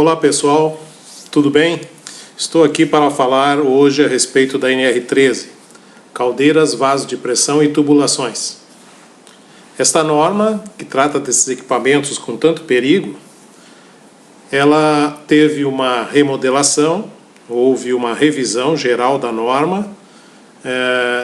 Olá pessoal, tudo bem? Estou aqui para falar hoje a respeito da NR13, caldeiras, vasos de pressão e tubulações. Esta norma, que trata desses equipamentos com tanto perigo, ela teve uma remodelação, houve uma revisão geral da norma,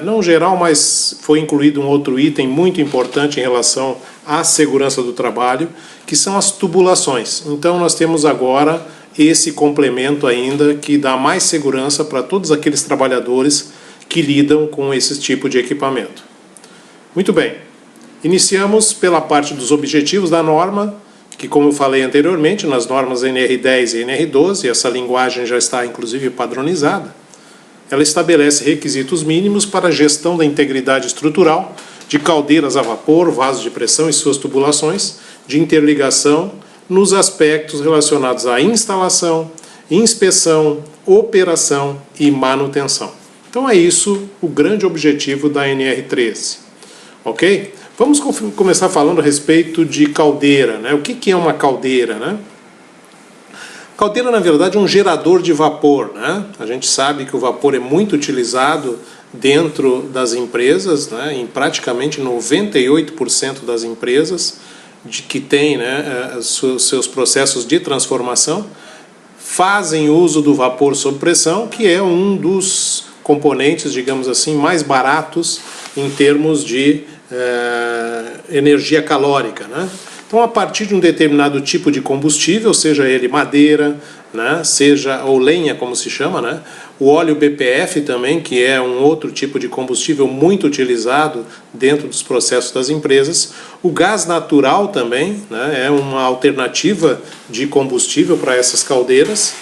não geral, mas foi incluído um outro item muito importante em relação à segurança do trabalho, que são as tubulações. Então nós temos agora esse complemento ainda que dá mais segurança para todos aqueles trabalhadores que lidam com esse tipo de equipamento. Muito bem, iniciamos pela parte dos objetivos da norma, que como eu falei anteriormente, nas normas NR10 e NR12, essa linguagem já está inclusive padronizada. Ela estabelece requisitos mínimos para a gestão da integridade estrutural de caldeiras a vapor, vasos de pressão e suas tubulações de interligação nos aspectos relacionados à instalação, inspeção, operação e manutenção. Então é isso o grande objetivo da NR13. Ok? Vamos começar falando a respeito de caldeira, né? O que é uma caldeira, né? Caldeira, na verdade, é um gerador de vapor, né? A gente sabe que o vapor é muito utilizado dentro das empresas, né? Em praticamente 98% das empresas que têm, né, seus processos de transformação, fazem uso do vapor sob pressão, que é um dos componentes, digamos assim, mais baratos em termos de energia calórica, né? Então, a partir de um determinado tipo de combustível, seja ele madeira, né, seja ou lenha, como se chama, né, o óleo BPF também, que é um outro tipo de combustível muito utilizado dentro dos processos das empresas, o gás natural também, né, é uma alternativa de combustível para essas caldeiras,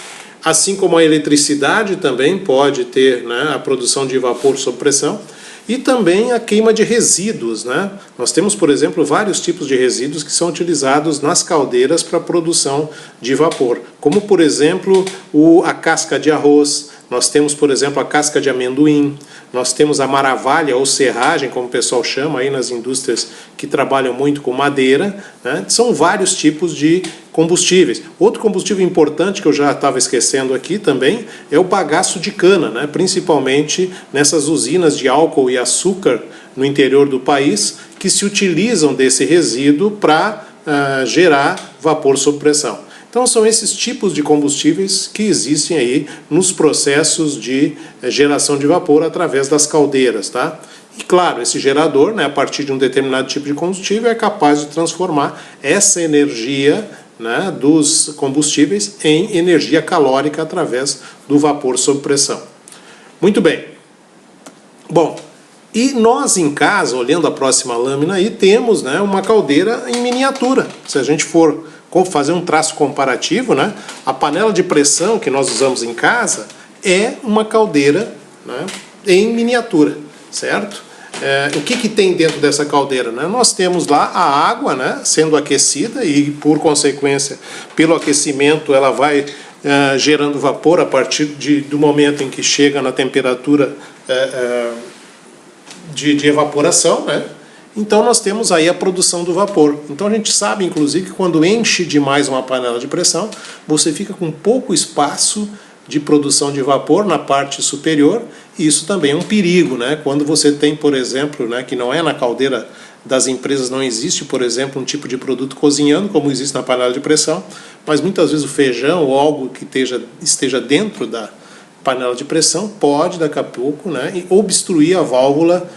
assim como a eletricidade também pode ter, né, a produção de vapor sob pressão. E também a queima de resíduos, né? Nós temos, por exemplo, vários tipos de resíduos que são utilizados nas caldeiras para a produção de vapor, como, por exemplo, a casca de arroz, nós temos, por exemplo, a casca de amendoim, nós temos a maravalha ou serragem, como o pessoal chama aí nas indústrias que trabalham muito com madeira, né? São vários tipos de combustíveis. Outro combustível importante que eu já estava esquecendo aqui também é o bagaço de cana, né? Principalmente nessas usinas de álcool e açúcar no interior do país, que se utilizam desse resíduo para gerar vapor sob pressão. Então são esses tipos de combustíveis que existem aí nos processos de geração de vapor através das caldeiras, tá? E claro, esse gerador, né, a partir de um determinado tipo de combustível, é capaz de transformar essa energia, né, dos combustíveis em energia calórica através do vapor sob pressão. Muito bem. Bom, e nós em casa, olhando a próxima lâmina aí, temos, né, uma caldeira em miniatura. Se a gente for fazer um traço comparativo, né, a panela de pressão que nós usamos em casa é uma caldeira, né, em miniatura, certo? O que tem dentro dessa caldeira, né? Nós temos lá a água, né, sendo aquecida e, por consequência, pelo aquecimento, ela vai gerando vapor a partir do momento em que chega na temperatura de evaporação, né? Então nós temos aí a produção do vapor. Então a gente sabe, inclusive, que quando enche demais uma panela de pressão, você fica com pouco espaço de produção de vapor na parte superior, e isso também é um perigo, né? Quando você tem, por exemplo, né, que não é na caldeira das empresas, não existe, por exemplo, um tipo de produto cozinhando, como existe na panela de pressão, mas muitas vezes o feijão ou algo que esteja dentro da panela de pressão pode, daqui a pouco, né, obstruir a válvula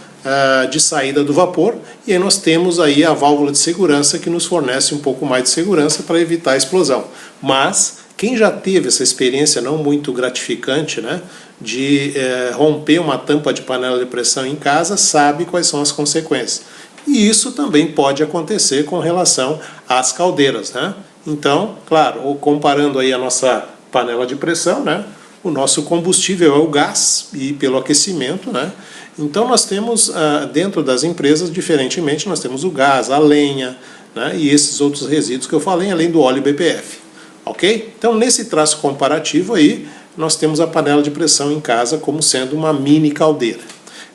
de saída do vapor, e aí nós temos aí a válvula de segurança que nos fornece um pouco mais de segurança para evitar a explosão. Mas quem já teve essa experiência não muito gratificante, né, de romper uma tampa de panela de pressão em casa, sabe quais são as consequências. E isso também pode acontecer com relação às caldeiras, né? Então, claro, comparando aí a nossa panela de pressão, né, o nosso combustível é o gás, e pelo aquecimento, né? Então nós temos dentro das empresas, diferentemente, nós temos o gás, a lenha, né, e esses outros resíduos que eu falei, além do óleo BPF. Ok? Então nesse traço comparativo aí, nós temos a panela de pressão em casa como sendo uma mini caldeira.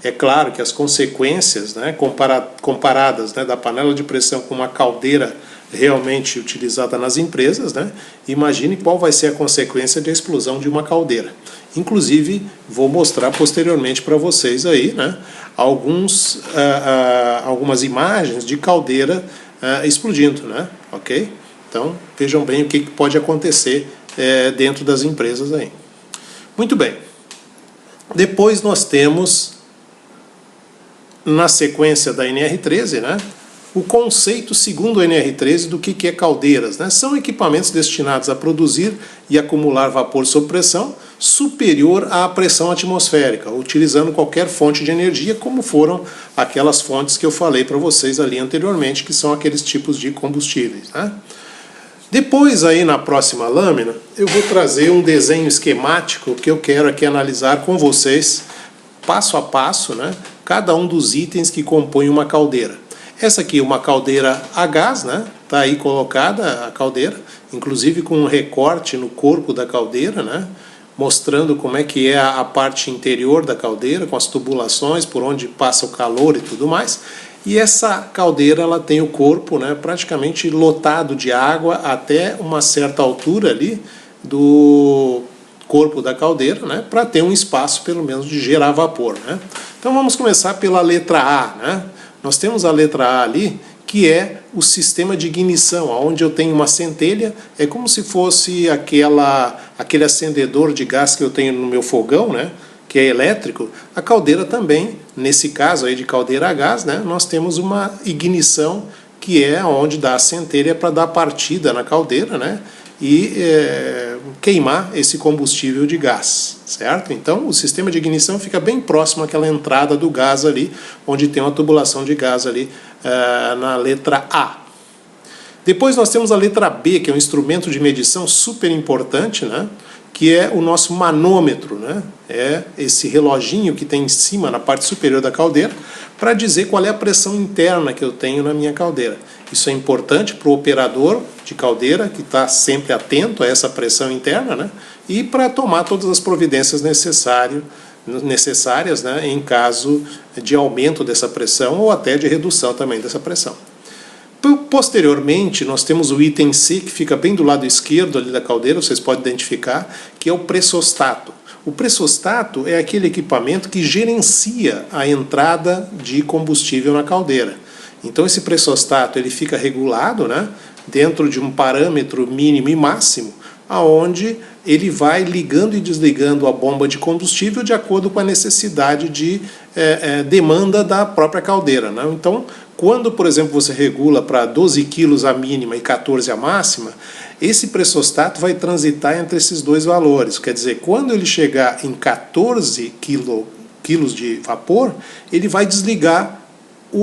É claro que as consequências, né, comparadas, né, da panela de pressão com uma caldeira realmente utilizada nas empresas, né? Imagine qual vai ser a consequência da explosão de uma caldeira. Inclusive, vou mostrar posteriormente para vocês aí, né, algumas imagens de caldeira explodindo, né? Ok? Então, vejam bem o que pode acontecer dentro das empresas aí. Muito bem. Depois nós temos, na sequência da NR13, né, o conceito segundo o NR13 do que é caldeiras, né? São equipamentos destinados a produzir e acumular vapor sob pressão superior à pressão atmosférica, utilizando qualquer fonte de energia, como foram aquelas fontes que eu falei para vocês ali anteriormente, que são aqueles tipos de combustíveis, né? Depois, aí na próxima lâmina, eu vou trazer um desenho esquemático que eu quero aqui analisar com vocês, passo a passo, né, cada um dos itens que compõem uma caldeira. Essa aqui é uma caldeira a gás, né? Está aí colocada a caldeira, inclusive com um recorte no corpo da caldeira, né? Mostrando como é que é a parte interior da caldeira, com as tubulações, por onde passa o calor e tudo mais. E essa caldeira, ela tem o corpo, né, praticamente lotado de água até uma certa altura ali do corpo da caldeira, né, para ter um espaço pelo menos de gerar vapor, né? Então vamos começar pela letra A, né? Nós temos a letra A ali, que é o sistema de ignição, onde eu tenho uma centelha, é como se fosse aquele acendedor de gás que eu tenho no meu fogão, né, que é elétrico. A caldeira também, nesse caso aí de caldeira a gás, né, nós temos uma ignição, que é onde dá a centelha para dar partida na caldeira, né, e queimar esse combustível de gás, certo? Então o sistema de ignição fica bem próximo àquela entrada do gás ali, onde tem uma tubulação de gás ali na letra A. Depois nós temos a letra B, que é um instrumento de medição super importante, né? Que é o nosso manômetro, né? É esse reloginho que tem em cima, na parte superior da caldeira, para dizer qual é a pressão interna que eu tenho na minha caldeira. Isso é importante para o operador de caldeira, que está sempre atento a essa pressão interna, né? E para tomar todas as providências necessárias, né, em caso de aumento dessa pressão ou até de redução também dessa pressão. Posteriormente, nós temos o item C, que fica bem do lado esquerdo ali da caldeira, vocês podem identificar, que é o pressostato. O pressostato é aquele equipamento que gerencia a entrada de combustível na caldeira. Então esse pressostato ele fica regulado, né, dentro de um parâmetro mínimo e máximo, aonde ele vai ligando e desligando a bomba de combustível de acordo com a necessidade de demanda da própria caldeira, né? Então, quando, por exemplo, você regula para 12 kg a mínima e 14 a máxima, esse pressostato vai transitar entre esses dois valores. Quer dizer, quando ele chegar em 14 quilos de vapor, ele vai desligar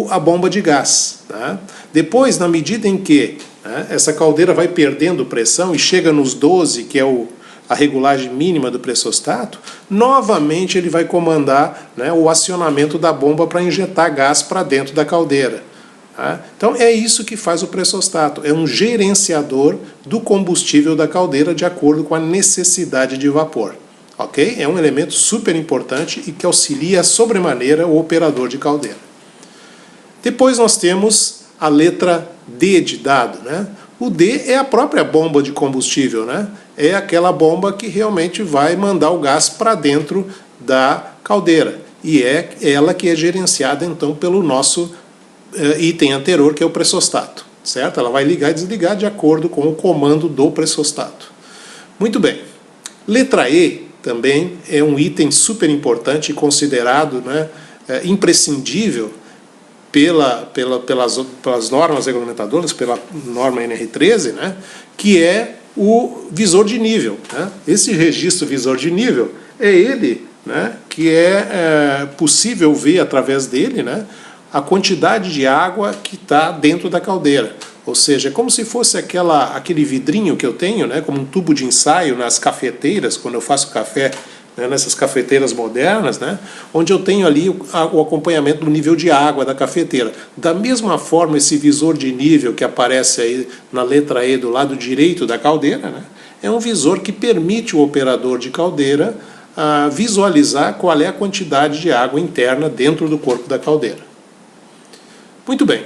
a bomba de gás, né? Depois, na medida em que essa caldeira vai perdendo pressão e chega nos 12, que é a regulagem mínima do pressostato, novamente ele vai comandar, né, o acionamento da bomba para injetar gás para dentro da caldeira. Tá? Então é isso que faz o pressostato, é um gerenciador do combustível da caldeira de acordo com a necessidade de vapor. Ok? É um elemento super importante e que auxilia sobremaneira o operador de caldeira. Depois nós temos a letra D de dado, né? O D é a própria bomba de combustível, né? É aquela bomba que realmente vai mandar o gás para dentro da caldeira. E é ela que é gerenciada, então, pelo nosso item anterior, que é o pressostato, certo? Ela vai ligar e desligar de acordo com o comando do pressostato. Muito bem. Letra E também é um item super importante e considerado, né, imprescindível pelas normas regulamentadoras, pela norma NR13, né, que é o visor de nível, né? Esse registro visor de nível é ele, né, que é possível ver através dele, né, a quantidade de água que está dentro da caldeira. Ou seja, é como se fosse aquele vidrinho que eu tenho, né, como um tubo de ensaio nas cafeteiras, quando eu faço café, né, nessas cafeteiras modernas, né, onde eu tenho ali o acompanhamento do nível de água da cafeteira. Da mesma forma, esse visor de nível que aparece aí na letra E do lado direito da caldeira, né, é um visor que permite o operador de caldeira visualizar qual é a quantidade de água interna dentro do corpo da caldeira. Muito bem.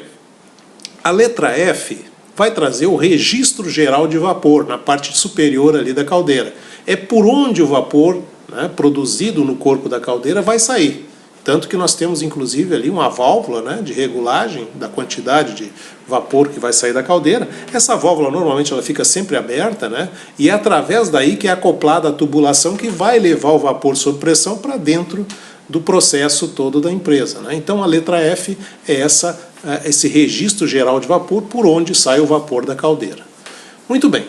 A letra F vai trazer o registro geral de vapor na parte superior ali da caldeira. É por onde o vapor, né, produzido no corpo da caldeira vai sair. Tanto que nós temos inclusive ali uma válvula, né, de regulagem da quantidade de vapor que vai sair da caldeira. Essa válvula normalmente ela fica sempre aberta, né, e é através daí que é acoplada a tubulação que vai levar o vapor sob pressão para dentro do processo todo da empresa, né? Então a letra F é esse registro geral de vapor por onde sai o vapor da caldeira. Muito bem.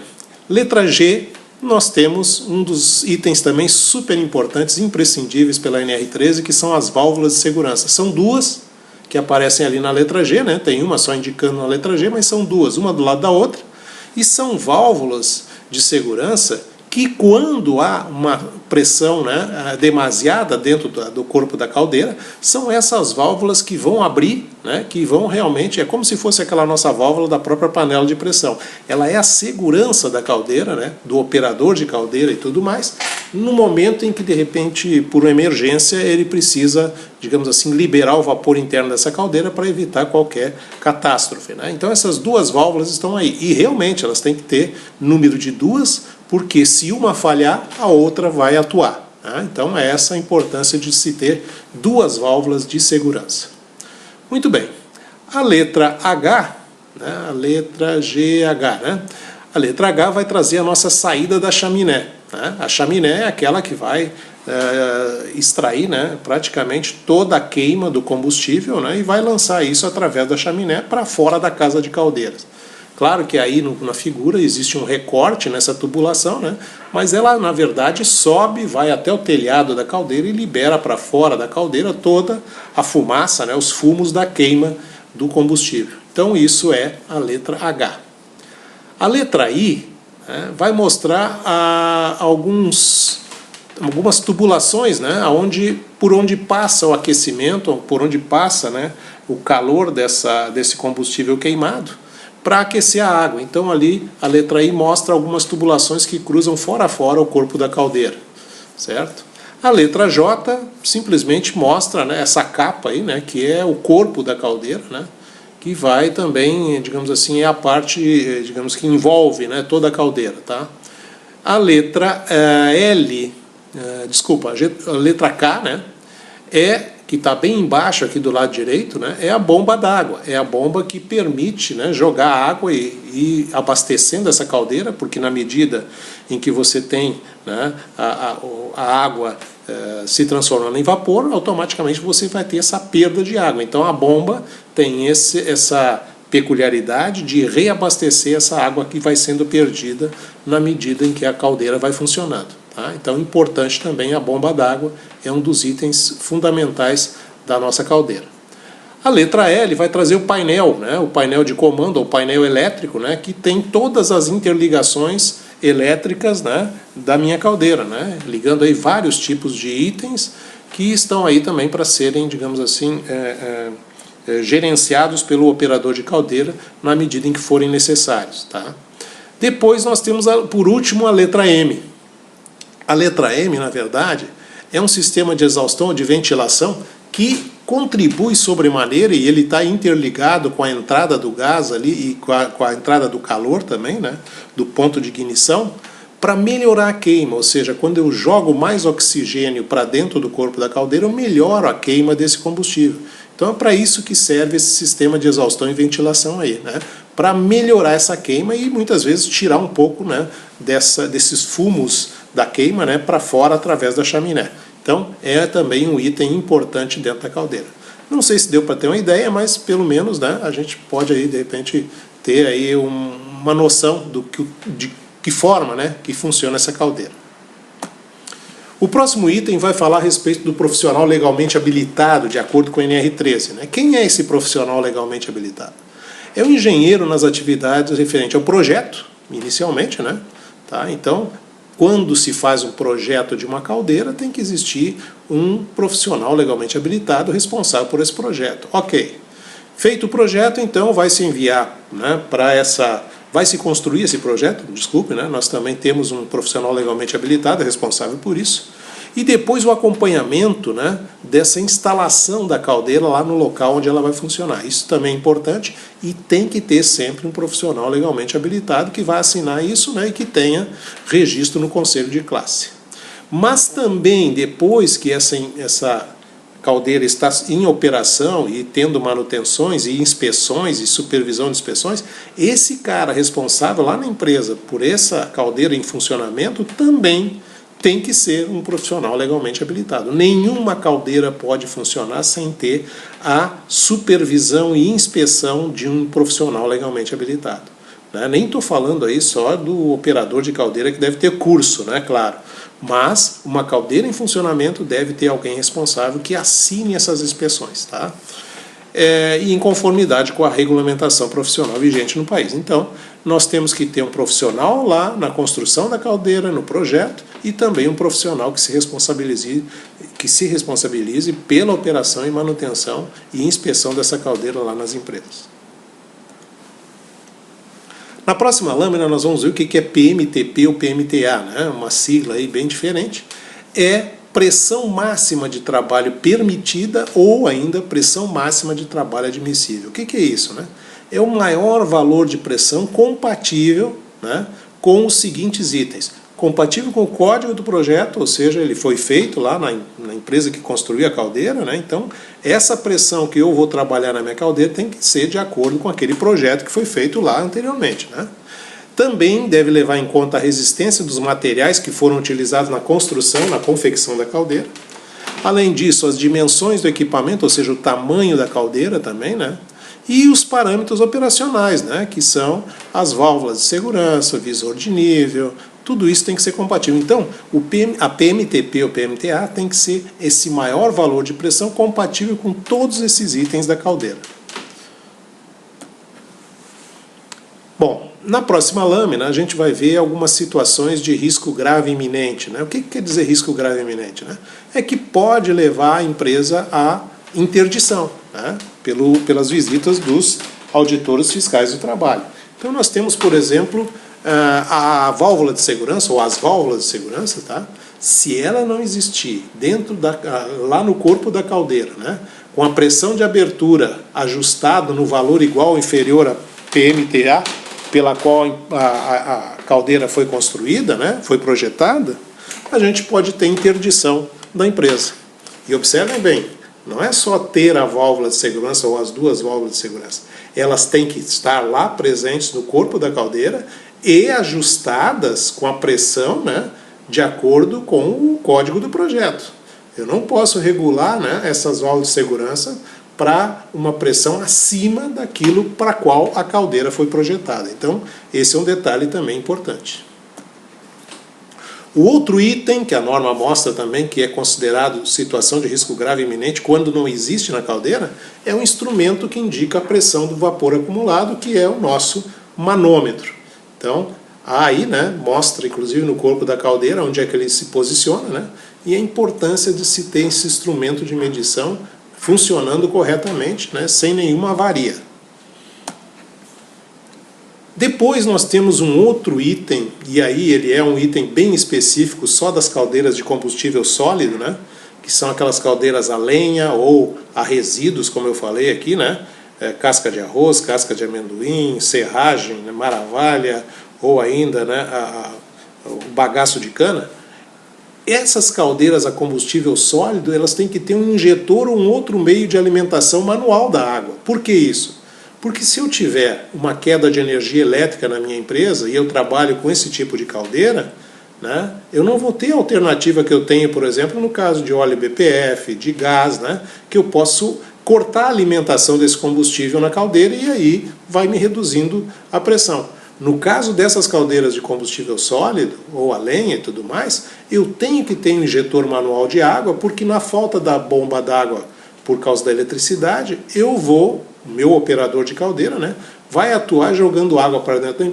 Letra G, nós temos um dos itens também super importantes, imprescindíveis pela NR13, que são as válvulas de segurança. São duas que aparecem ali na letra G, né? Tem uma só indicando na letra G, mas são duas, uma do lado da outra, e são válvulas de segurança que quando há uma pressão, né, demasiada dentro do corpo da caldeira, são essas válvulas que vão abrir, né, que vão realmente, é como se fosse aquela nossa válvula da própria panela de pressão. Ela é a segurança da caldeira, né, do operador de caldeira e tudo mais, no momento em que de repente, por emergência, ele precisa, digamos assim, liberar o vapor interno dessa caldeira para evitar qualquer catástrofe, né? Então essas duas válvulas estão aí, e realmente elas têm que ter número de duas, porque se uma falhar, a outra vai atuar, né? Então é essa a importância de se ter duas válvulas de segurança. Muito bem. A letra H, né? A letra GH, né? A letra H vai trazer a nossa saída da chaminé, né? A chaminé é aquela que vai extrair, né, praticamente toda a queima do combustível, né, e vai lançar isso através da chaminé para fora da casa de caldeiras. Claro que aí na figura existe um recorte nessa tubulação, né? Mas ela na verdade sobe, vai até o telhado da caldeira e libera para fora da caldeira toda a fumaça, né? Os fumos da queima do combustível. Então isso é a letra H. A letra I, né, vai mostrar algumas tubulações, né? Por onde passa o aquecimento, por onde passa, né, o calor desse combustível queimado, para aquecer a água. Então ali a letra I mostra algumas tubulações que cruzam fora a fora o corpo da caldeira, certo? A letra J simplesmente mostra, né, essa capa aí, né, que é o corpo da caldeira, né, que vai também, digamos assim, é a parte, digamos que envolve, né, toda a caldeira, tá? A letra a letra K, né, que está bem embaixo aqui do lado direito, né, é a bomba d'água. É a bomba que permite, né, jogar água e ir abastecendo essa caldeira, porque na medida em que você tem, né, a água se transformando em vapor, automaticamente você vai ter essa perda de água. Então a bomba tem essa peculiaridade de reabastecer essa água que vai sendo perdida na medida em que a caldeira vai funcionando. Tá? Então, importante também a bomba d'água, é um dos itens fundamentais da nossa caldeira. A letra L vai trazer o painel, né? O painel de comando, ou painel elétrico, né? Que tem todas as interligações elétricas, né, da minha caldeira, né? Ligando aí vários tipos de itens que estão aí também para serem, digamos assim, gerenciados pelo operador de caldeira na medida em que forem necessários. Tá? Depois nós temos, por último, a letra M. A letra M, na verdade, é um sistema de exaustão ou de ventilação que contribui sobremaneira, e ele está interligado com a entrada do gás ali e com a entrada do calor também, né, do ponto de ignição, para melhorar a queima, ou seja, quando eu jogo mais oxigênio para dentro do corpo da caldeira, eu melhoro a queima desse combustível. Então é para isso que serve esse sistema de exaustão e ventilação aí, né? Para melhorar essa queima e muitas vezes tirar um pouco, né, desses fumos da queima, né, para fora através da chaminé. Então é também um item importante dentro da caldeira. Não sei se deu para ter uma ideia, mas pelo menos, né, a gente pode aí de repente ter aí uma noção de que forma, né, que funciona essa caldeira. O próximo item vai falar a respeito do profissional legalmente habilitado, de acordo com a NR13. Né? Quem é esse profissional legalmente habilitado? É o engenheiro nas atividades referentes ao projeto, inicialmente, né? Tá? Então, quando se faz um projeto de uma caldeira, tem que existir um profissional legalmente habilitado responsável por esse projeto. Ok. Feito o projeto, então, vai se enviar, né, vai se construir esse projeto, desculpe, né? Nós também temos um profissional legalmente habilitado, responsável por isso. E depois o acompanhamento, né, dessa instalação da caldeira lá no local onde ela vai funcionar. Isso também é importante e tem que ter sempre um profissional legalmente habilitado que vai assinar isso, né, e que tenha registro no conselho de classe. Mas também depois que essa caldeira está em operação e tendo manutenções e inspeções e supervisão de inspeções, esse cara responsável lá na empresa por essa caldeira em funcionamento também tem que ser um profissional legalmente habilitado. Nenhuma caldeira pode funcionar sem ter a supervisão e inspeção de um profissional legalmente habilitado. Né? Nem estou falando aí só do operador de caldeira que deve ter curso, né? Claro. Mas uma caldeira em funcionamento deve ter alguém responsável que assine essas inspeções, tá? E em conformidade com a regulamentação profissional vigente no país. Então, nós temos que ter um profissional lá na construção da caldeira, no projeto, e também um profissional que se responsabilize pela operação e manutenção e inspeção dessa caldeira lá nas empresas. Na próxima lâmina nós vamos ver o que é PMTP ou PMTA, né? Uma sigla aí bem diferente. É pressão máxima de trabalho permitida ou ainda pressão máxima de trabalho admissível. O que é isso, né? É o maior valor de pressão compatível, né, com os seguintes itens. Compatível com o código do projeto, ou seja, ele foi feito lá na empresa que construiu a caldeira, né? Então, essa pressão que eu vou trabalhar na minha caldeira tem que ser de acordo com aquele projeto que foi feito lá anteriormente, né? Também deve levar em conta a resistência dos materiais que foram utilizados na construção, na confecção da caldeira. Além disso, as dimensões do equipamento, ou seja, o tamanho da caldeira também, né? E os parâmetros operacionais, né? Que são as válvulas de segurança, visor de nível, tudo isso tem que ser compatível. Então, a PMTP ou PMTA tem que ser esse maior valor de pressão compatível com todos esses itens da caldeira. Bom, na próxima lâmina a gente vai ver algumas situações de risco grave iminente, né? O que quer dizer risco grave iminente, né? É que pode levar a empresa à interdição, né? Pelas visitas dos auditores fiscais do trabalho. Então nós temos, por exemplo, a válvula de segurança, ou as válvulas de segurança, tá? Se ela não existir lá no corpo da caldeira, né, com a pressão de abertura ajustada no valor igual ou inferior a PMTA, pela qual a caldeira foi construída, né, foi projetada, a gente pode ter interdição da empresa. E observem bem, não é só ter a válvula de segurança ou as duas válvulas de segurança. Elas têm que estar lá presentes no corpo da caldeira e ajustadas com a pressão, né, de acordo com o código do projeto. Eu não posso regular, né, essas válvulas de segurança para uma pressão acima daquilo para a qual a caldeira foi projetada. Então, esse é um detalhe também importante. O outro item que a norma mostra também, que é considerado situação de risco grave iminente quando não existe na caldeira, é um instrumento que indica a pressão do vapor acumulado, que é o nosso manômetro. Então, aí, né, mostra, inclusive no corpo da caldeira, onde é que ele se posiciona, né, e a importância de se ter esse instrumento de medição funcionando corretamente, né, sem nenhuma avaria. Depois nós temos um outro item, e aí ele é um item bem específico só das caldeiras de combustível sólido, né, que são aquelas caldeiras a lenha ou a resíduos, como eu falei aqui, né, casca de arroz, casca de amendoim, serragem, né, maravalha, ou ainda, né, o bagaço de cana. Essas caldeiras a combustível sólido, elas têm que ter um injetor ou um outro meio de alimentação manual da água. Por que isso? Porque se eu tiver uma queda de energia elétrica na minha empresa e eu trabalho com esse tipo de caldeira, né, eu não vou ter a alternativa que eu tenho, por exemplo, no caso de óleo BPF, de gás, né, que eu posso cortar a alimentação desse combustível na caldeira e aí vai me reduzindo a pressão. No caso dessas caldeiras de combustível sólido, ou a lenha e tudo mais, eu tenho que ter um injetor manual de água, porque na falta da bomba d'água por causa da eletricidade, o meu operador de caldeira, né, vai atuar jogando água para dentro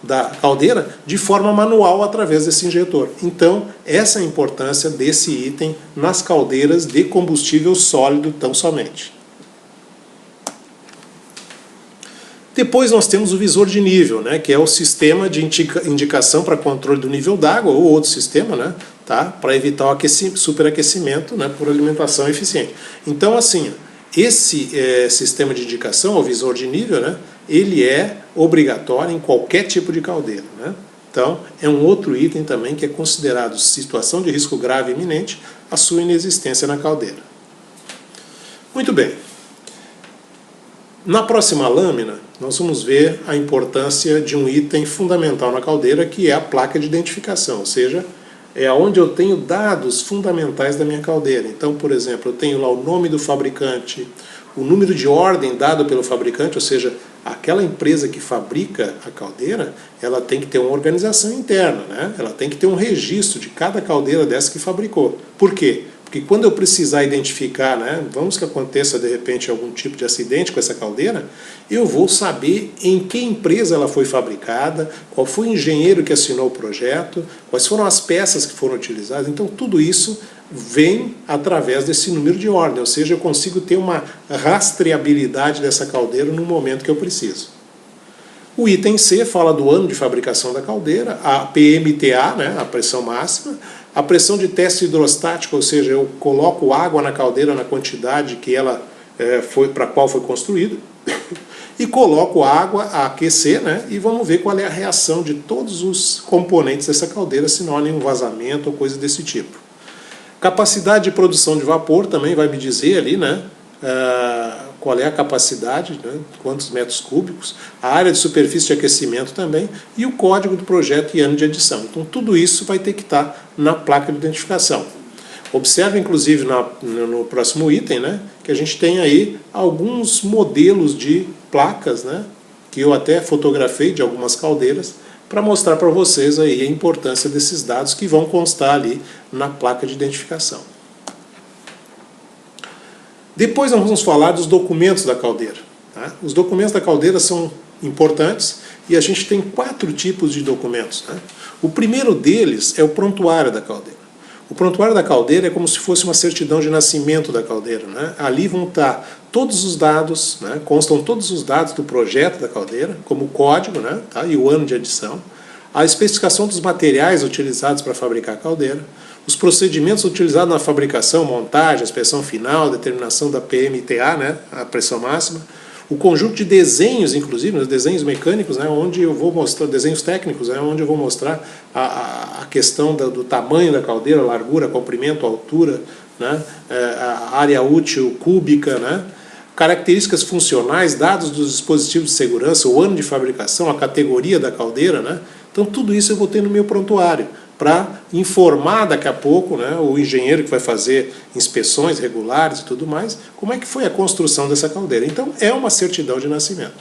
da caldeira de forma manual através desse injetor. Então, essa é a importância desse item nas caldeiras de combustível sólido tão somente. Depois nós temos o visor de nível, né, que é o sistema de indicação para controle do nível d'água, ou outro sistema, né, tá, para evitar o superaquecimento, né, por alimentação eficiente. Então, assim, esse sistema de indicação, o visor de nível, né, ele é obrigatório em qualquer tipo de caldeira, né? Então, é um outro item também que é considerado situação de risco grave iminente, a sua inexistência na caldeira. Muito bem. Na próxima lâmina, nós vamos ver a importância de um item fundamental na caldeira, que é a placa de identificação, ou seja, é onde eu tenho dados fundamentais da minha caldeira. Então, por exemplo, eu tenho lá o nome do fabricante, o número de ordem dado pelo fabricante, ou seja, aquela empresa que fabrica a caldeira, ela tem que ter uma organização interna, né? Ela tem que ter um registro de cada caldeira dessa que fabricou. Por quê? Porque quando eu precisar identificar, né, vamos que aconteça de repente algum tipo de acidente com essa caldeira, eu vou saber em que empresa ela foi fabricada, qual foi o engenheiro que assinou o projeto, quais foram as peças que foram utilizadas. Então tudo isso vem através desse número de ordem, ou seja, eu consigo ter uma rastreabilidade dessa caldeira no momento que eu preciso. O item C fala do ano de fabricação da caldeira, a PMTA, né, a pressão máxima, a pressão de teste hidrostático, ou seja, eu coloco água na caldeira na quantidade que ela para a qual foi construída, e coloco água a aquecer, né, e vamos ver qual é a reação de todos os componentes dessa caldeira, se não há nenhum vazamento ou coisa desse tipo. Capacidade de produção de vapor também vai me dizer ali, né, qual é a capacidade, né, quantos metros cúbicos, a área de superfície de aquecimento também, e o código do projeto e ano de edição. Então tudo isso vai ter que estar na placa de identificação. Observe inclusive no próximo item, né, que a gente tem aí alguns modelos de placas, né, que eu até fotografei de algumas caldeiras, para mostrar para vocês aí a importância desses dados que vão constar ali na placa de identificação. Depois nós vamos falar dos documentos da caldeira. Tá? Os documentos da caldeira são importantes e a gente tem 4 tipos de documentos. Né? O primeiro deles é o prontuário da caldeira. O prontuário da caldeira é como se fosse uma certidão de nascimento da caldeira. Né? Ali vão estar todos os dados, né? Constam todos os dados do projeto da caldeira, como o código, né? Tá? E o ano de edição, a especificação dos materiais utilizados para fabricar a caldeira, os procedimentos utilizados na fabricação, montagem, inspeção final, determinação da PMTA, né? A pressão máxima, o conjunto de desenhos, inclusive, os desenhos mecânicos, né? Onde eu vou mostrar, desenhos técnicos, né? Onde eu vou mostrar a questão do tamanho da caldeira, largura, comprimento, altura, né? A área útil cúbica, né? Características funcionais, dados dos dispositivos de segurança, o ano de fabricação, a categoria da caldeira, né? Então tudo isso eu vou ter no meu prontuário, para informar daqui a pouco, né, o engenheiro que vai fazer inspeções regulares e tudo mais, como é que foi a construção dessa caldeira. Então é uma certidão de nascimento.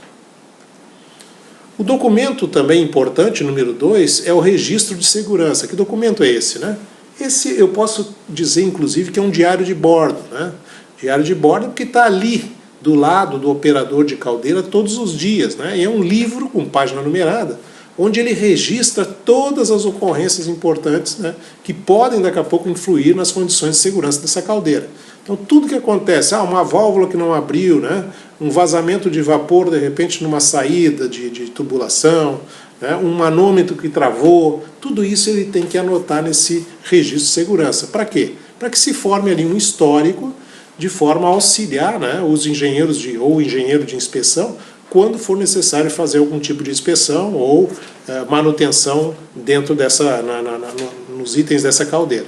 O documento também importante, número 2, é o registro de segurança. Que documento é esse? Né? Esse eu posso dizer, inclusive, que é um diário de bordo. Né? Diário de bordo porque está ali, do lado do operador de caldeira, todos os dias. Né? E é um livro com página numerada, onde ele registra todas as ocorrências importantes, né, que podem daqui a pouco influir nas condições de segurança dessa caldeira. Então tudo que acontece, uma válvula que não abriu, né, um vazamento de vapor de repente numa saída de tubulação, né, um manômetro que travou, tudo isso ele tem que anotar nesse registro de segurança. Para quê? Para que se forme ali um histórico de forma a auxiliar, né, os engenheiros ou o engenheiro de inspeção quando for necessário fazer algum tipo de inspeção ou manutenção dentro nos itens dessa caldeira.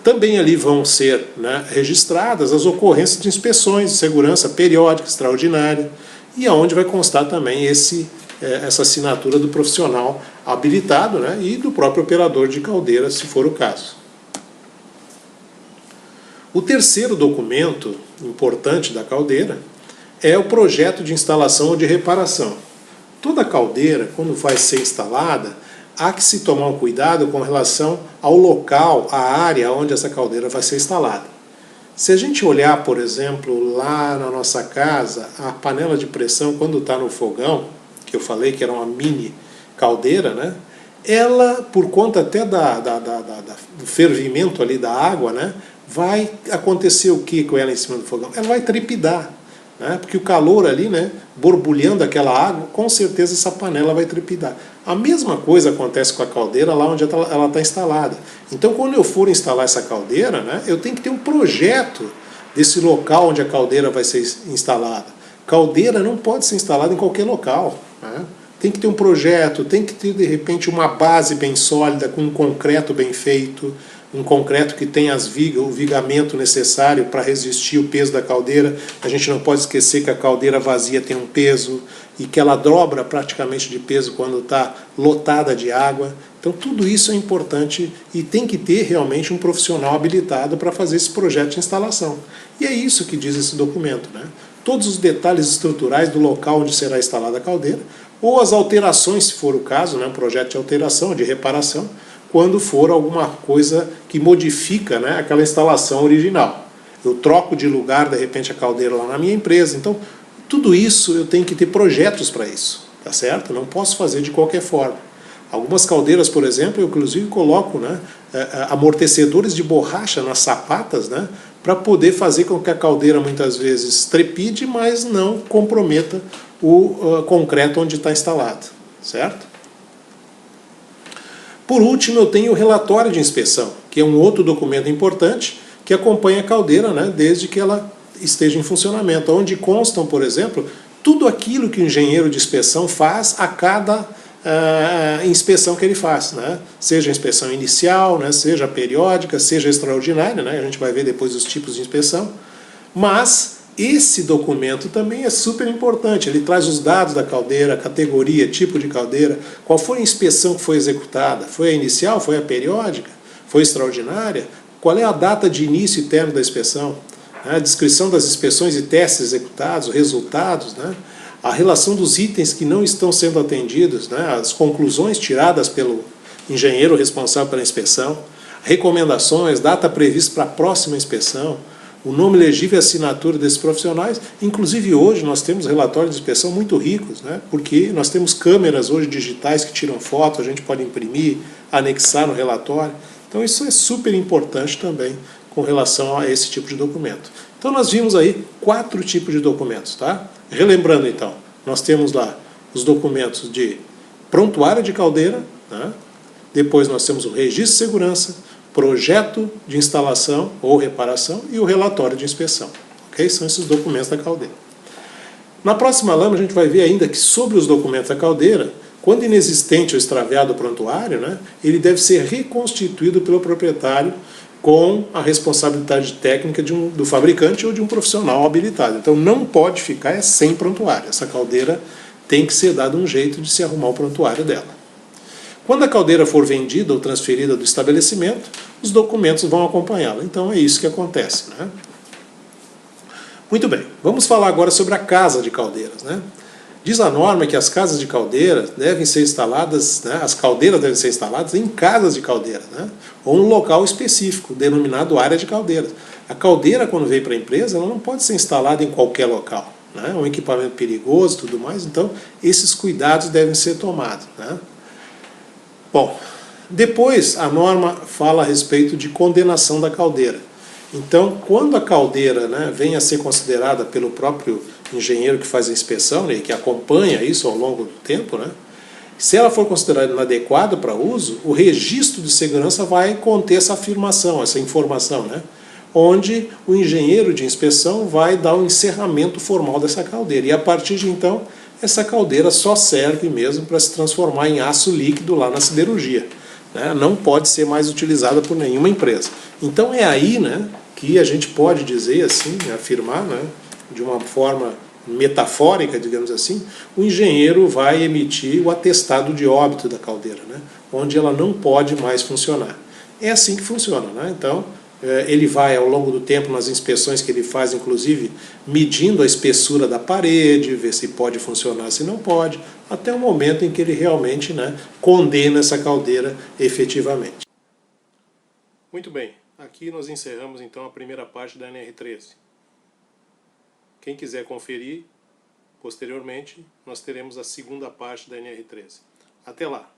Também ali vão ser, né, registradas as ocorrências de inspeções de segurança periódica, extraordinária, e aonde vai constar também essa assinatura do profissional habilitado, né, e do próprio operador de caldeira, se for o caso. O terceiro documento importante da caldeira é o projeto de instalação ou de reparação. Toda caldeira, quando vai ser instalada, há que se tomar um cuidado com relação ao local, à área onde essa caldeira vai ser instalada. Se a gente olhar, por exemplo, lá na nossa casa, a panela de pressão, quando está no fogão, que eu falei que era uma mini caldeira, né? Ela, por conta até do fervimento ali da água, né? Vai acontecer o que com ela em cima do fogão? Ela vai trepidar. né? Porque o calor ali, né, borbulhando aquela água, com certeza essa panela vai trepidar. A mesma coisa acontece com a caldeira lá onde ela está instalada. Então, quando eu for instalar essa caldeira, né, eu tenho que ter um projeto desse local onde a caldeira vai ser instalada. Caldeira não pode ser instalada em qualquer local, né? Tem que ter um projeto, tem que ter, de repente, uma base bem sólida, com um concreto bem feito, um concreto que tenha o vigamento necessário para resistir o peso da caldeira. A gente não pode esquecer que a caldeira vazia tem um peso e que ela dobra praticamente de peso quando está lotada de água. Então tudo isso é importante e tem que ter realmente um profissional habilitado para fazer esse projeto de instalação. E é isso que diz esse documento, né? Todos os detalhes estruturais do local onde será instalada a caldeira, ou as alterações, se for o caso, né, um projeto de alteração, de reparação, quando for alguma coisa que modifica, né, aquela instalação original. Eu troco de lugar, de repente, a caldeira lá na minha empresa. Então, tudo isso eu tenho que ter projetos para isso, tá certo? Não posso fazer de qualquer forma. Algumas caldeiras, por exemplo, eu inclusive coloco, né, amortecedores de borracha nas sapatas, né, para poder fazer com que a caldeira muitas vezes trepide, mas não comprometa o concreto onde está instalado, certo? Por último, eu tenho o relatório de inspeção, que é um outro documento importante que acompanha a caldeira, né, desde que ela esteja em funcionamento, onde constam, por exemplo, tudo aquilo que o engenheiro de inspeção faz a cada inspeção que ele faz, né? Seja a inspeção inicial, né, seja a periódica, seja a extraordinária, né? A gente vai ver depois os tipos de inspeção, mas esse documento também é super importante. Ele traz os dados da caldeira, categoria, tipo de caldeira, qual foi a inspeção que foi executada, foi a inicial, foi a periódica, foi a extraordinária, qual é a data de início e término da inspeção, né? A descrição das inspeções e testes executados, os resultados, né? A relação dos itens que não estão sendo atendidos, né? As conclusões tiradas pelo engenheiro responsável pela inspeção, recomendações, data prevista para a próxima inspeção, o nome legível e assinatura desses profissionais. Inclusive hoje nós temos relatórios de inspeção muito ricos, né? Porque nós temos câmeras hoje digitais que tiram foto, a gente pode imprimir, anexar no relatório. Então isso é super importante também com relação a esse tipo de documento. Então nós vimos aí 4 tipos de documentos, tá? Relembrando então, nós temos lá os documentos de prontuário de caldeira, né? Depois nós temos o registro de segurança, projeto de instalação ou reparação e o relatório de inspeção. Okay? São esses documentos da caldeira. Na próxima lâmina a gente vai ver ainda que sobre os documentos da caldeira, quando inexistente ou extraviado o prontuário, né, ele deve ser reconstituído pelo proprietário com a responsabilidade técnica do fabricante ou de um profissional habilitado. Então não pode ficar sem prontuário. Essa caldeira tem que ser dado um jeito de se arrumar o prontuário dela. Quando a caldeira for vendida ou transferida do estabelecimento, os documentos vão acompanhá-la. Então é isso que acontece, né? Muito bem, vamos falar agora sobre a casa de caldeiras, né? Diz a norma que as casas de caldeira devem ser instaladas, né, as caldeiras devem ser instaladas em casas de caldeira, né, ou um local específico, denominado área de caldeiras. A caldeira, quando veio para a empresa, ela não pode ser instalada em qualquer local, né, um equipamento perigoso e tudo mais, então esses cuidados devem ser tomados, né. Bom, depois a norma fala a respeito de condenação da caldeira. Então, quando a caldeira, né, vem a ser considerada pelo próprio engenheiro que faz a inspeção, né, que acompanha isso ao longo do tempo, né, se ela for considerada inadequada para uso, o registro de segurança vai conter essa afirmação, essa informação, né, onde o engenheiro de inspeção vai dar um encerramento formal dessa caldeira. E a partir de então, essa caldeira só serve mesmo para se transformar em aço líquido lá na siderurgia, né, não pode ser mais utilizada por nenhuma empresa. Então é aí, né, que a gente pode dizer assim, afirmar, né, de uma forma metafórica, digamos assim, o engenheiro vai emitir o atestado de óbito da caldeira, né, onde ela não pode mais funcionar. É assim que funciona, né? Então ele vai ao longo do tempo nas inspeções que ele faz, inclusive medindo a espessura da parede, ver se pode funcionar, se não pode, até o momento em que ele realmente, né, condena essa caldeira efetivamente. Muito bem, aqui nós encerramos então a primeira parte da NR13. Quem quiser conferir, posteriormente, nós teremos a segunda parte da NR13. Até lá!